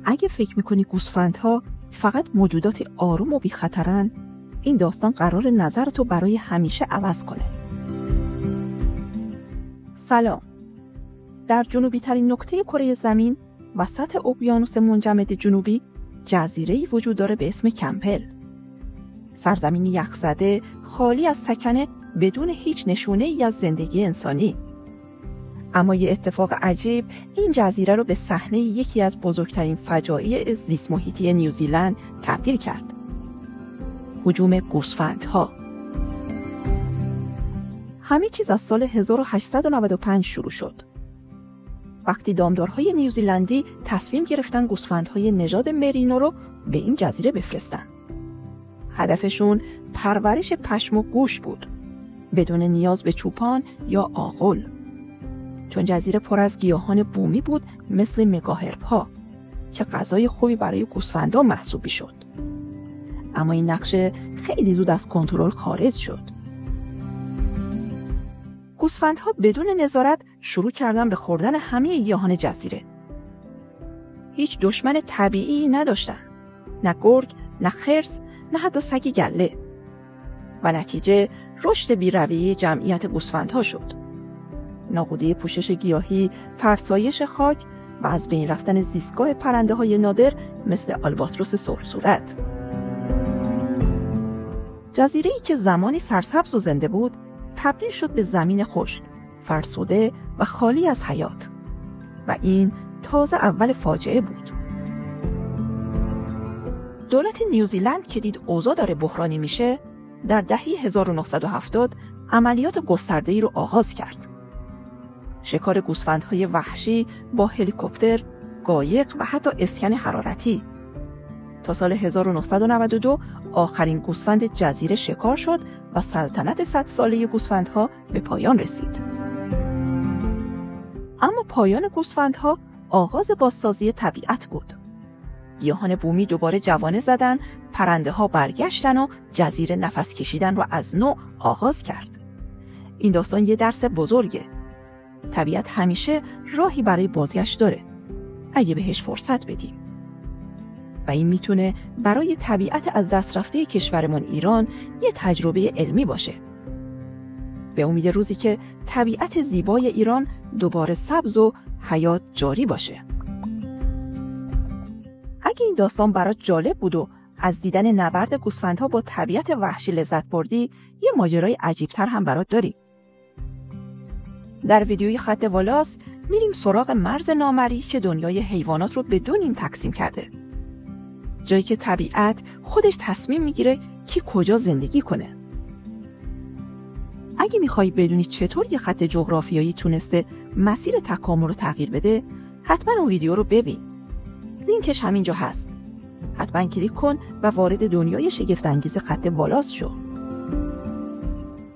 اگه فکر میکنی گوسفندها فقط موجودات آروم و بی خطرن، این داستان قرار نظرتو برای همیشه عوض کنه. سلام. در جنوبی ترین نقطه کره زمین، وسط اقیانوس منجمد جنوبی، جزیره‌ای وجود داره به اسم کمپل. سرزمینی یخزده، خالی از سکنه، بدون هیچ نشونه‌ای از زندگی انسانی. اما یه اتفاق عجیب این جزیره رو به صحنه یکی از بزرگترین فجایع زیست محیطی نیوزیلند تبدیل کرد. هجوم گوسفندها. همه چیز از سال 1895 شروع شد. وقتی دامدارهای نیوزیلندی تصمیم گرفتن گوسفندهای نژاد مرینو رو به این جزیره بفرستن. هدفشون پرورش پشم و گوشت بود، بدون نیاز به چوپان یا آغل. چون جزیره پر از گیاهان بومی بود مثل مگاهرب‌ها که غذای خوبی برای گوسفندها محسوب شد. اما این نقشه خیلی زود از کنترل خارج شد. گوسفندها بدون نظارت شروع کردن به خوردن همه گیاهان جزیره. هیچ دشمن طبیعی نداشتن. نه گرگ، نه خرس، نه حتی سگ گله. و نتیجه رشد بی‌رویه جمعیت گوسفندها شد. نابودی پوشش گیاهی، فرسایش خاک و از بین رفتن زیستگاه پرنده‌های نادر مثل آلباتروس سرخ‌صورت. جزیره‌ای که زمانی سرسبز و زنده بود، تبدیل شد به زمین خشک، فرسوده و خالی از حیات. و این تازه اول فاجعه بود. دولت نیوزیلند که دید اوضاع داره بحرانی میشه، در دهه 1970 عملیات گسترده‌ای رو آغاز کرد. شکار گوسفندهای وحشی با هلیکوپتر، قایق و حتی اسکن حرارتی. تا سال 1992 آخرین گوسفند جزیره شکار شد و سلطنت 100 ساله گوسفندها به پایان رسید. اما پایان گوسفندها آغاز بازسازی طبیعت بود. گیاهان بومی دوباره جوانه زدن، پرنده ها برگشتن و جزیره نفس کشیدن رو از نو آغاز کرد. این داستان یه درس بزرگه. طبیعت همیشه راهی برای بازگشت داره اگه بهش فرصت بدیم. و این میتونه برای طبیعت از دست رفته کشورمون ایران یه تجربه علمی باشه. به امید روزی که طبیعت زیبای ایران دوباره سبز و حیات جاری باشه. اگه این داستان برات جالب بود و از دیدن نبرد گوسفندها با طبیعت وحشی لذت بردی، یه ماجرای عجیب‌تر هم برات داری. در ویدیوی خط والاست میریم سراغ مرز نامرئی که دنیای حیوانات رو به دو نیم تقسیم کرده. جایی که طبیعت خودش تصمیم میگیره کی کجا زندگی کنه. اگه میخوای بدونی چطور یه خط جغرافیایی تونسته مسیر تکامل رو تغییر بده، حتما اون ویدیو رو ببین. لینکش همینجا هست. حتما کلیک کن و وارد دنیای شگفت‌انگیز خط والاست شو.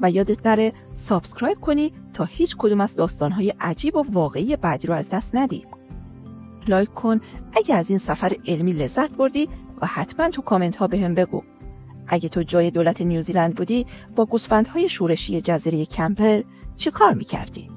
و یادت نره سابسکرایب کنی تا هیچ کدوم از داستان‌های عجیب و واقعی بعدی رو از دست ندی. لایک کن اگه از این سفر علمی لذت بردی و حتما تو کامنت ها بهم بگو. اگه تو جای دولت نیوزیلند بودی با گوسفندهای شورشی جزیره کمپل چه کار میکردی؟